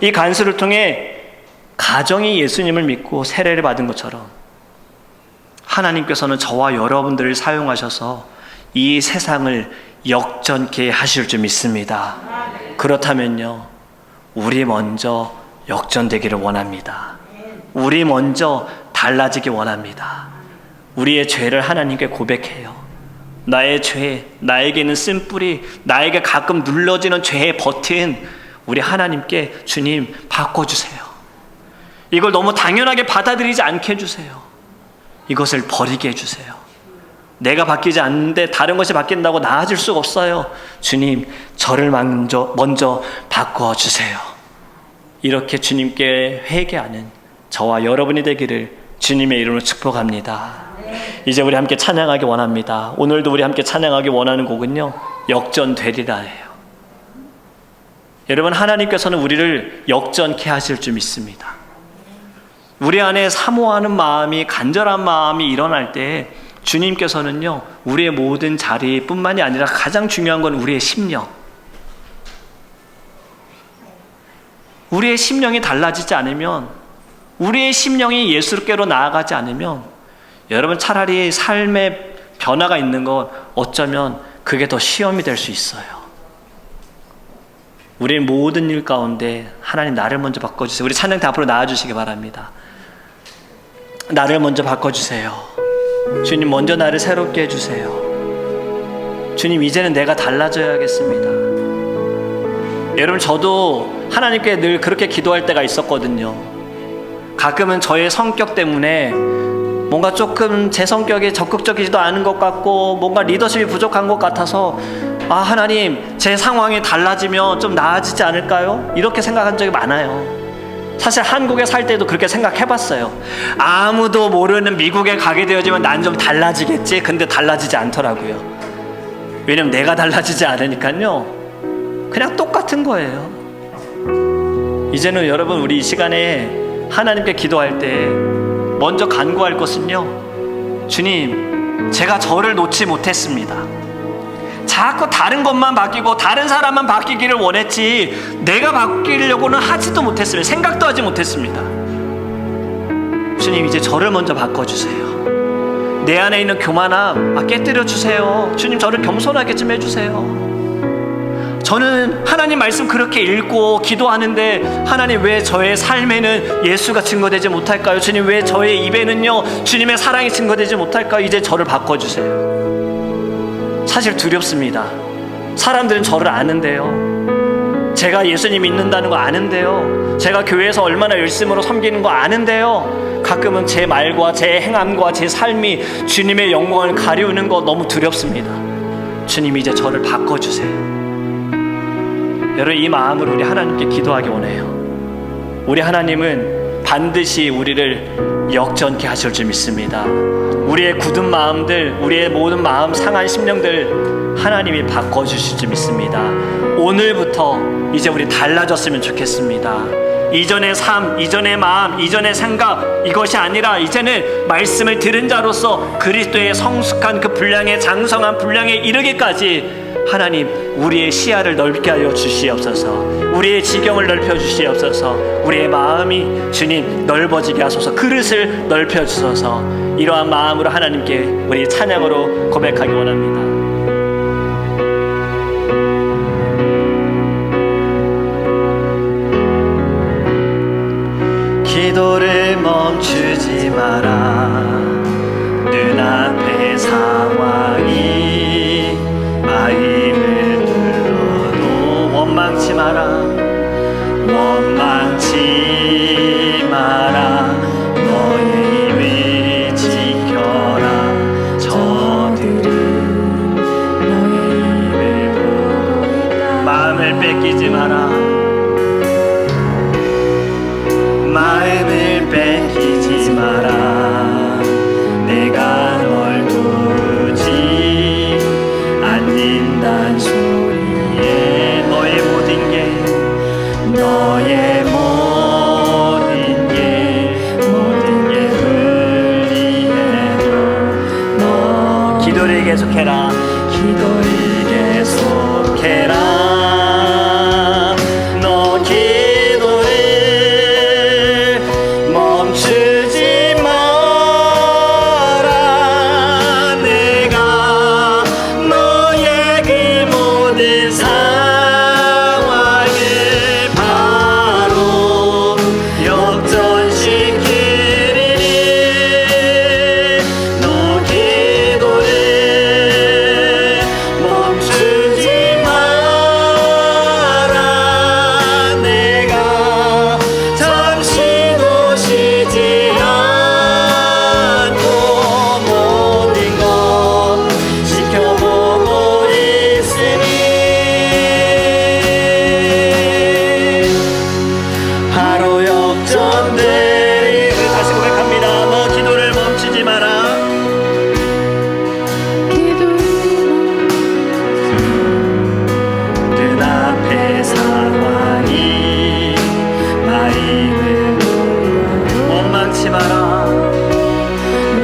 [SPEAKER 1] 이 간수를 통해 가정이 예수님을 믿고 세례를 받은 것처럼 하나님께서는 저와 여러분들을 사용하셔서 이 세상을 역전케 하실 줄 믿습니다. 그렇다면요, 우리 먼저 역전되기를 원합니다. 우리 먼저 달라지기 원합니다. 우리의 죄를 하나님께 고백해요. 나의 죄, 나에게 있는 쓴뿌리, 나에게 가끔 눌러지는 죄의 버튼, 우리 하나님께 주님 바꿔주세요. 이걸 너무 당연하게 받아들이지 않게 해주세요. 이것을 버리게 해주세요. 내가 바뀌지 않는데 다른 것이 바뀐다고 나아질 수가 없어요. 주님, 저를 먼저 바꿔주세요. 이렇게 주님께 회개하는 저와 여러분이 되기를 주님의 이름으로 축복합니다. 이제 우리 함께 찬양하기 원합니다. 오늘도 우리 함께 찬양하기 원하는 곡은요, 역전되리라예요. 여러분, 하나님께서는 우리를 역전케 하실 줄 믿습니다. 우리 안에 사모하는 마음이, 간절한 마음이 일어날 때 주님께서는요, 우리의 모든 자리뿐만이 아니라 가장 중요한 건 우리의 심령, 우리의 심령이 달라지지 않으면, 우리의 심령이 예수께로 나아가지 않으면, 여러분, 차라리 삶의 변화가 있는 건 어쩌면 그게 더 시험이 될 수 있어요. 우리의 모든 일 가운데 하나님, 나를 먼저 바꿔주세요. 우리 찬양 때 앞으로 나와주시기 바랍니다. 나를 먼저 바꿔주세요. 주님, 먼저 나를 새롭게 해주세요. 주님, 이제는 내가 달라져야겠습니다. 여러분, 저도 하나님께 늘 그렇게 기도할 때가 있었거든요. 가끔은 저의 성격 때문에 뭔가 조금 제 성격이 적극적이지도 않은 것 같고 뭔가 리더십이 부족한 것 같아서, 아, 하나님, 제 상황이 달라지면 좀 나아지지 않을까요? 이렇게 생각한 적이 많아요. 사실 한국에 살 때도 그렇게 생각해봤어요. 아무도 모르는 미국에 가게 되어지면 난 좀 달라지겠지. 근데 달라지지 않더라고요. 왜냐면 내가 달라지지 않으니까요, 그냥 똑같은 거예요. 이제는 여러분, 우리 이 시간에 하나님께 기도할 때 먼저 간구할 것은요, 주님, 제가 저를 놓지 못했습니다. 자꾸 다른 것만 바뀌고 다른 사람만 바뀌기를 원했지 내가 바뀌려고는 하지도 못했습니다. 생각도 하지 못했습니다. 주님, 이제 저를 먼저 바꿔주세요. 내 안에 있는 교만함 깨뜨려 주세요. 주님, 저를 겸손하게 좀 해주세요. 저는 하나님 말씀 그렇게 읽고 기도하는데, 하나님, 왜 저의 삶에는 예수가 증거되지 못할까요? 주님, 왜 저의 입에는요 주님의 사랑이 증거되지 못할까요? 이제 저를 바꿔주세요. 사실 두렵습니다. 사람들은 저를 아는데요. 제가 예수님 믿는다는 거 아는데요. 제가 교회에서 얼마나 열심으로 섬기는 거 아는데요. 가끔은 제 말과 제 행함과 제 삶이 주님의 영광을 가리우는 거 너무 두렵습니다. 주님, 이제 저를 바꿔주세요. 여러분, 이 마음으로 우리 하나님께 기도하기 원해요. 우리 하나님은 반드시 우리를 역전케 하실 줄 믿습니다. 우리의 굳은 마음들, 우리의 모든 마음 상한 심령들 하나님이 바꿔주실 줄 믿습니다. 오늘부터 이제 우리 달라졌으면 좋겠습니다. 이전의 삶, 이전의 마음, 이전의 생각, 이것이 아니라 이제는 말씀을 들은 자로서 그리스도의 성숙한 그 분량의 장성한 분량에 이르기까지 하나님, 우리의 시야를 넓게 하여 주시옵소서. 우리의 지경을 넓혀 주시옵소서. 우리의 마음이 주님 넓어지게 하소서. 그릇을 넓혀 주소서. 이러한 마음으로 하나님께 우리 찬양으로 고백하기 원합니다. 기도를 멈추지 마라. 눈앞의 상황이 마음을 눌러도 원망치 마라. 원망치 마음을 뺏기지 마라. 마음을 뺏기지 마라. 내가 널 두지 않는단 소리에 너의 모든 게 너의 모든 게 흘리해도 너 기도를 계속해라. 기도를 계속해라. 너 기도를 멈추지 마라. 내가 너의 그 모든 상황을 바로 역전시키리니 너 기도를 멈추지 마라. 내가 잠시도 쉬지 않고 모든 것 지켜보고 있으니 바로 역전되리. 다시 고백합니다. 너 기도를 멈추지 마라. 눈앞의 상황이 마음을 원망치 마라.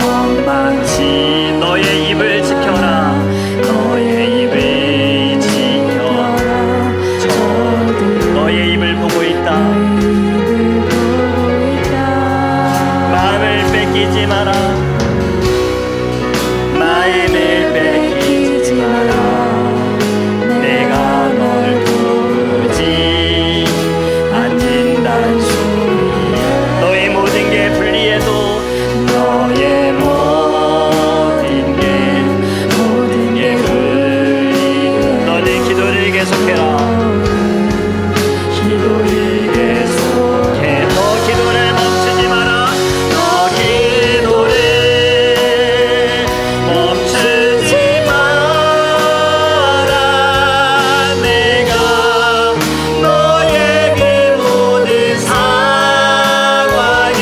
[SPEAKER 1] 원망치 너의 입을 지켜라. 너의 입을 지켜라. 너의 입을 보고 있다. 마음을 뺏기지 마라. 마음을 뺏기지 마라. 내가 널 두지 않는단 소리에 너의 모든 게 불리해도 너의 모든 게 흘리고 너는 기도를 계속해라. 기도를 계속해. 너 기도를 멈추지 마라. 너 기도를 멈추지 마라. 내가 너의 그 모든 상황을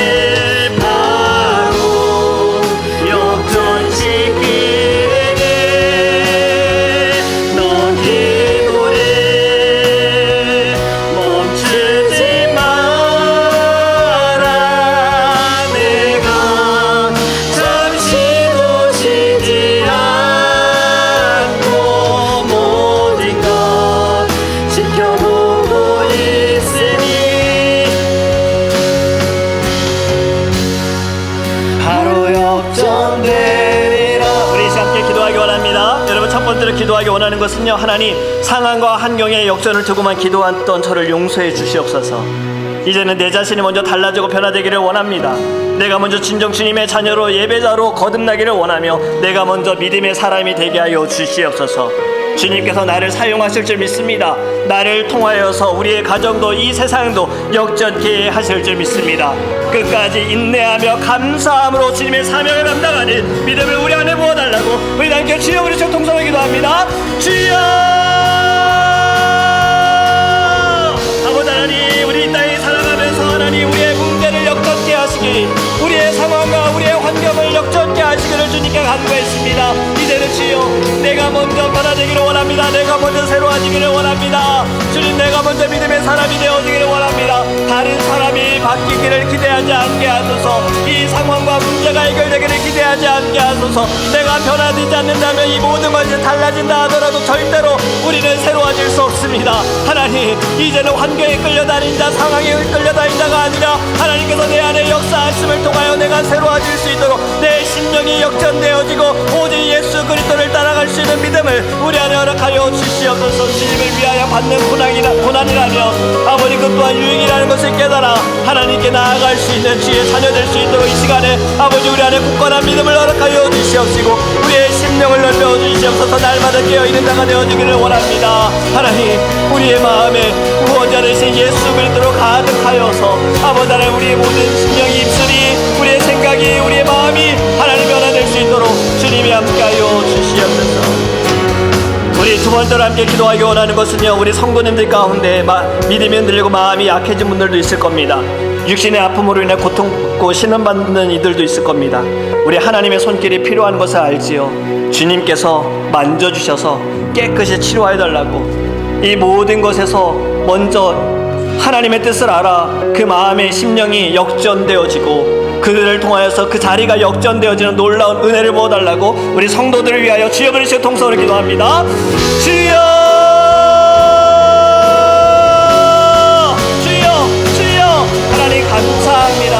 [SPEAKER 1] 바로 역전시키리니 너 기도를 멈추지 마라. 내가 잠시도 쉬지 않고 모든 것 지켜보고 있으니 바로 역전되리라. 우리 함께 기도하기 원합니다. 여러분, 첫 번째로 기도하기 원하는 것은요, 하나님, 상황과 환경에 역전을 두고만 기도했던 저를 용서해 주시옵소서. 이제는 내 자신이 먼저 달라지고 변화되기를 원합니다. 내가 먼저 진정 주님의 자녀로 예배자로 거듭나기를 원하며 내가 먼저 믿음의 사람이 되게 하여 주시옵소서. 주님께서 나를 사용하실 줄 믿습니다. 나를 통하여서 우리의 가정도 이 세상도 역전케 하실 줄 믿습니다. 끝까지 인내하며 감사함으로 주님의 사명을 감당하는 믿음을 우리 안에 부어달라고 우리 함께 주여 우리 주 통성을 기도합니다. 주여! 아버지 하나님, 우리 이 땅에 살아가면서 하나님 우리의 문제를 역전케 하시기, 우리의 상황과 우리의 환경을 역전케 하시기를 주님께 간구했습니다. 이제는 주여, 내가 먼저 변화되기를 원합니다. 내가 먼저 새로워지기를 원합니다. 주님, 내가 먼저 믿음의 사람이 되어지기를 원합니다. 다른 사람이 바뀌기를 기대하지 않게 하소서. 이 상황과 문제가 해결되기를 기대하지 않게 하소서. 내가 변화되지 않는다면 이 모든 것이 달라진다 하더라도 절대로 우리는 새로워질 수 없습니다. 하나님, 이제는 환경에 끌려다닌 자, 상황에 끌려다닌 자가 아니라 하나님께서 내 안에 역사하심을 통하여 내가 새로워질 수 있도록 내 심령이 역전되어지고 오직 예수 그리스도를 따라갈 수 있는 믿음을 우리 안에 허락하여 주시옵소서. 주님을 위하여 받는 고난이라며 아버지 그 또한 유익이라는 것을 깨달아 하나님께 나아갈 수 있는 주의 자녀 될 수 있도록 이 시간에 아버지 우리 안에 굳건한 믿음을 허락하여 주시옵시고 우리의 심령을 넓혀 주시옵소서. 날마다 깨어있는 자가 되어지기를 원합니다. 하나님, 우리의 마음에 구원자 되신 예수 그리스도로 가득하여서 아버지 하나님 우리의 모든 심령이 입술이 우리의 생각이 우리의 마음이 하나님 변화될 수 있도록 주님이 함께하여 주시옵소서. 우리 우리 두 번째로 함께 기도하기 원하는 것은요, 우리 성도님들 가운데 믿음이 흔들리고 마음이 약해진 분들도 있을 겁니다. 육신의 아픔으로 인해 고통받고 신음받는 이들도 있을 겁니다. 우리 하나님의 손길이 필요한 것을 알지요. 주님께서 만져주셔서 깨끗이 치료해달라고, 이 모든 것에서 먼저 하나님의 뜻을 알아 그 마음의 심령이 역전되어지고 그들을 통하여서 그 자리가 역전되어지는 놀라운 은혜를 부어달라고 우리 성도들을 위하여 주여 부르시고 통성으로 기도합니다. 주여, 주여, 주여. 하나님 감사합니다.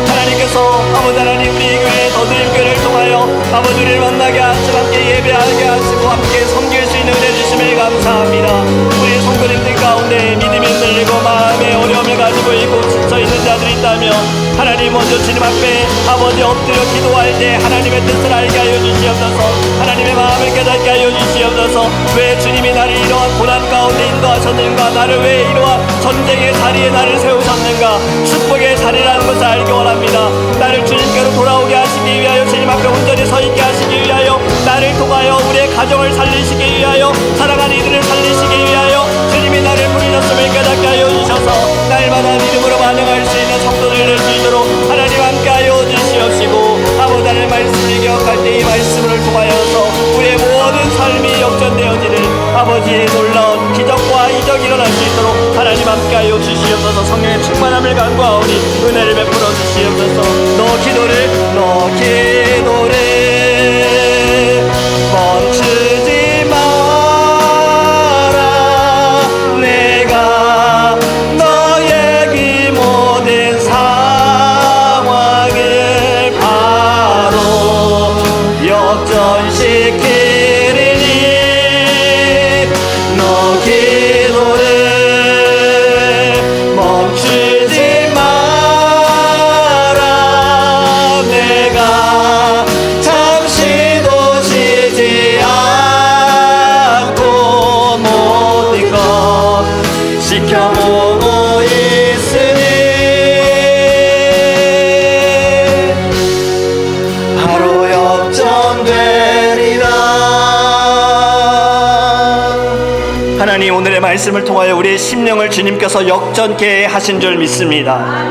[SPEAKER 1] 하나님께서 아버지 하나님 우리 교회 더드림교회를 통하여 아버지 우리를 만나게 하시고 함께 예배하게 하시고 함께 섬길 수 있는 은혜 주심을 감사합니다. 우리 성도님들 가운데 믿음이 흔들리고 마음의 어려움을 가지고 있고 지쳐있는 자들이 있다면 하나님 먼저 주님 앞에 아버지 엎드려 기도할 때 하나님의 뜻을 알게 하여 주시옵소서. 하나님의 마음을 깨닫게 하여 주시옵소서. 왜 주님이 나를 이러한 고난 가운데 인도하셨는가, 나를 왜 이러한 전쟁의 자리에 나를 세우셨는가, 축복의 자리라는 것을 알기 원합니다. 나를 주님께로 돌아오게 하시기 위하여 주님 앞에 온전히 서 있게 하시기 위하여 나를 통하여 우리의 가정을 살리시기 위하여 사랑하는 이들을 살리시기 위하여 주님이 나를 부르셨음을 깨닫게 하여 주셔서 날마다 믿음으로 반응할 수 있는 성도들 될 수 있도록 하나님 함께 하여 주시옵시고 아버지 하나님의 말씀을 기억할 때 이 말씀을 통하여서 우리의 모든 삶이 역전되어지는 아버지의 놀라운 기적과 이적이 일어날 수 있도록 하나님 함께 하여 주시옵소서. 성령의 충만함을 간구하오니 은혜를 베풀어 주시옵소서. 너 기도를 멈추지 마라. 내가 너의 그 모든 상황을 바로 역전시키리니 너 기도를 멈추지 마라. 내가 잠시도 쉬지 않고 모든 것 지켜보고 있으니 바로 역전되리라. 하나님, 오늘의 말씀을 통하여 우리의 심령을 주님께서 역전케 하신 줄 믿습니다.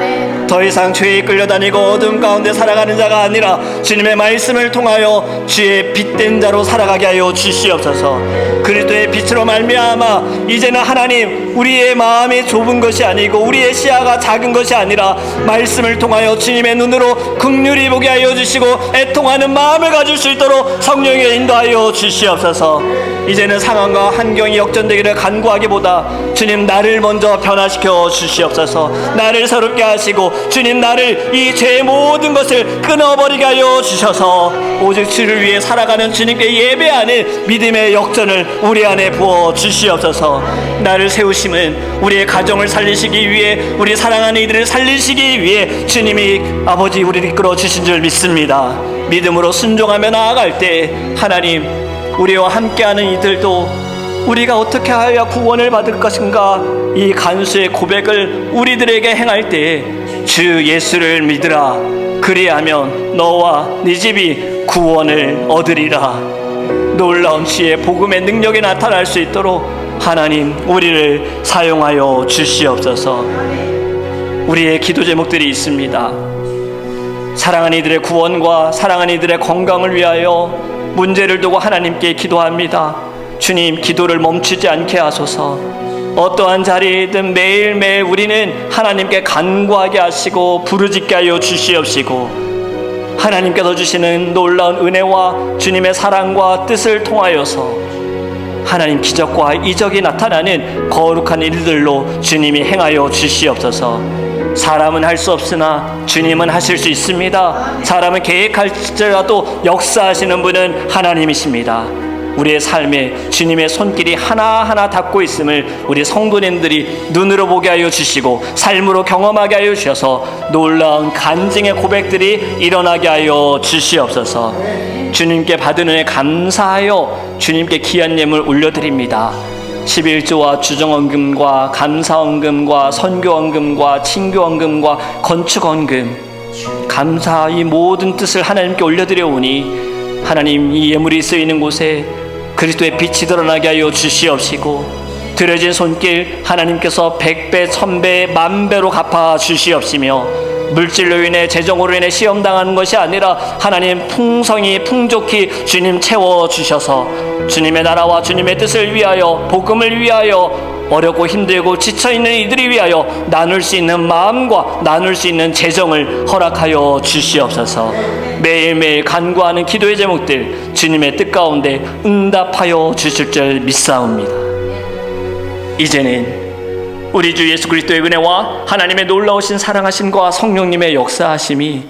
[SPEAKER 1] 더 이상 죄에 끌려다니고 어둠 가운데 살아가는 자가 아니라 주님의 말씀을 통하여 주의 빛된 자로 살아가게 하여 주시옵소서. 그리스도의 빛으로 말미암아 이제는 하나님 우리의 마음이 좁은 것이 아니고 우리의 시야가 작은 것이 아니라 말씀을 통하여 주님의 눈으로 긍휼히 보게 하여 주시고 애통하는 마음을 가질 수 있도록 성령에 인도하여 주시옵소서. 이제는 상황과 환경이 역전되기를 간구하기보다 주님 나를 먼저 변화시켜 주시옵소서. 나를 새롭게 하시고 주님 나를 이 죄의 모든 것을 끊어버리게 하여 주셔서 오직 주를 위해 살아가는 주님께 예배하는 믿음의 역전을 우리 안에 부어 주시옵소서. 나를 세우심은 우리의 가정을 살리시기 위해, 우리 사랑하는 이들을 살리시기 위해 주님이 아버지 우리를 이끌어 주신 줄 믿습니다. 믿음으로 순종하며 나아갈 때 하나님 우리와 함께하는 이들도 우리가 어떻게 하여야 구원을 받을 것인가, 이 간수의 고백을 우리들에게 행할 때 주 예수를 믿으라. 그리하면 너와 네 집이 구원을 얻으리라. 놀라운 주의 복음의 능력이 나타날 수 있도록 하나님 우리를 사용하여 주시옵소서. 우리의 기도 제목들이 있습니다. 사랑하는 이들의 구원과 사랑하는 이들의 건강을 위하여 문제를 두고 하나님께 기도합니다. 주님, 기도를 멈추지 않게 하소서. 어떠한 자리이든 매일매일 우리는 하나님께 간구하게 하시고 부르짖게 하여 주시옵시고 하나님께서 주시는 놀라운 은혜와 주님의 사랑과 뜻을 통하여서 하나님 기적과 이적이 나타나는 거룩한 일들로 주님이 행하여 주시옵소서. 사람은 할 수 없으나 주님은 하실 수 있습니다. 사람은 계획할지라도 역사하시는 분은 하나님이십니다. 우리의 삶에 주님의 손길이 하나하나 닿고 있음을 우리 성도님들이 눈으로 보게 하여 주시고 삶으로 경험하게 하여 주셔서 놀라운 간증의 고백들이 일어나게 하여 주시옵소서. 주님께 받은 은혜 감사하여 주님께 귀한 예물 올려드립니다. 11조와 주정원금과 감사원금과 선교원금과 친교원금과 건축원금 감사, 이 모든 뜻을 하나님께 올려드려오니 하나님 이 예물이 쓰이는 곳에 그리스도의 빛이 드러나게 하여 주시옵시고, 들여진 손길 하나님께서 100배, 1000배, 10,000배로 갚아 주시옵시며, 물질로 인해 재정으로 인해 시험당하는 것이 아니라 하나님 풍성히 풍족히 주님 채워주셔서 주님의 나라와 주님의 뜻을 위하여, 복음을 위하여, 어렵고 힘들고 지쳐있는 이들이 위하여 나눌 수 있는 마음과 나눌 수 있는 재정을 허락하여 주시옵소서. 매일매일 간구하는 기도의 제목들 주님의 뜻 가운데 응답하여 주실 줄 믿사옵니다. 이제는 우리 주 예수 그리스도의 은혜와 하나님의 놀라우신 사랑하심과 성령님의 역사하심이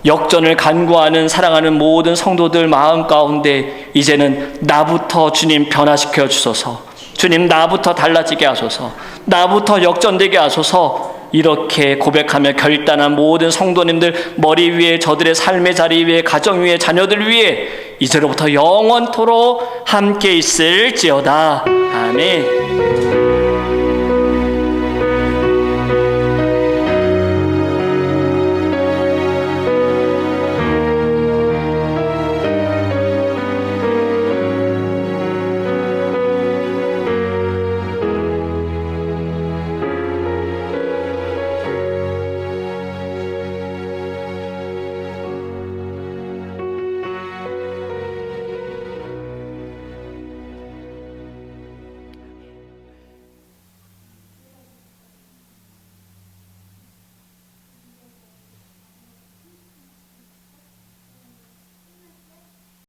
[SPEAKER 1] 역전을 간구하는 사랑하는 모든 성도들 마음 가운데 이제는 나부터 주님 변화시켜 주소서, 주님 나부터 달라지게 하소서, 나부터 역전되게 하소서, 이렇게 고백하며 결단한 모든 성도님들 머리 위에, 저들의 삶의 자리 위에, 가정 위에, 자녀들 위에 이제로부터 영원토록 함께 있을지어다. 아멘.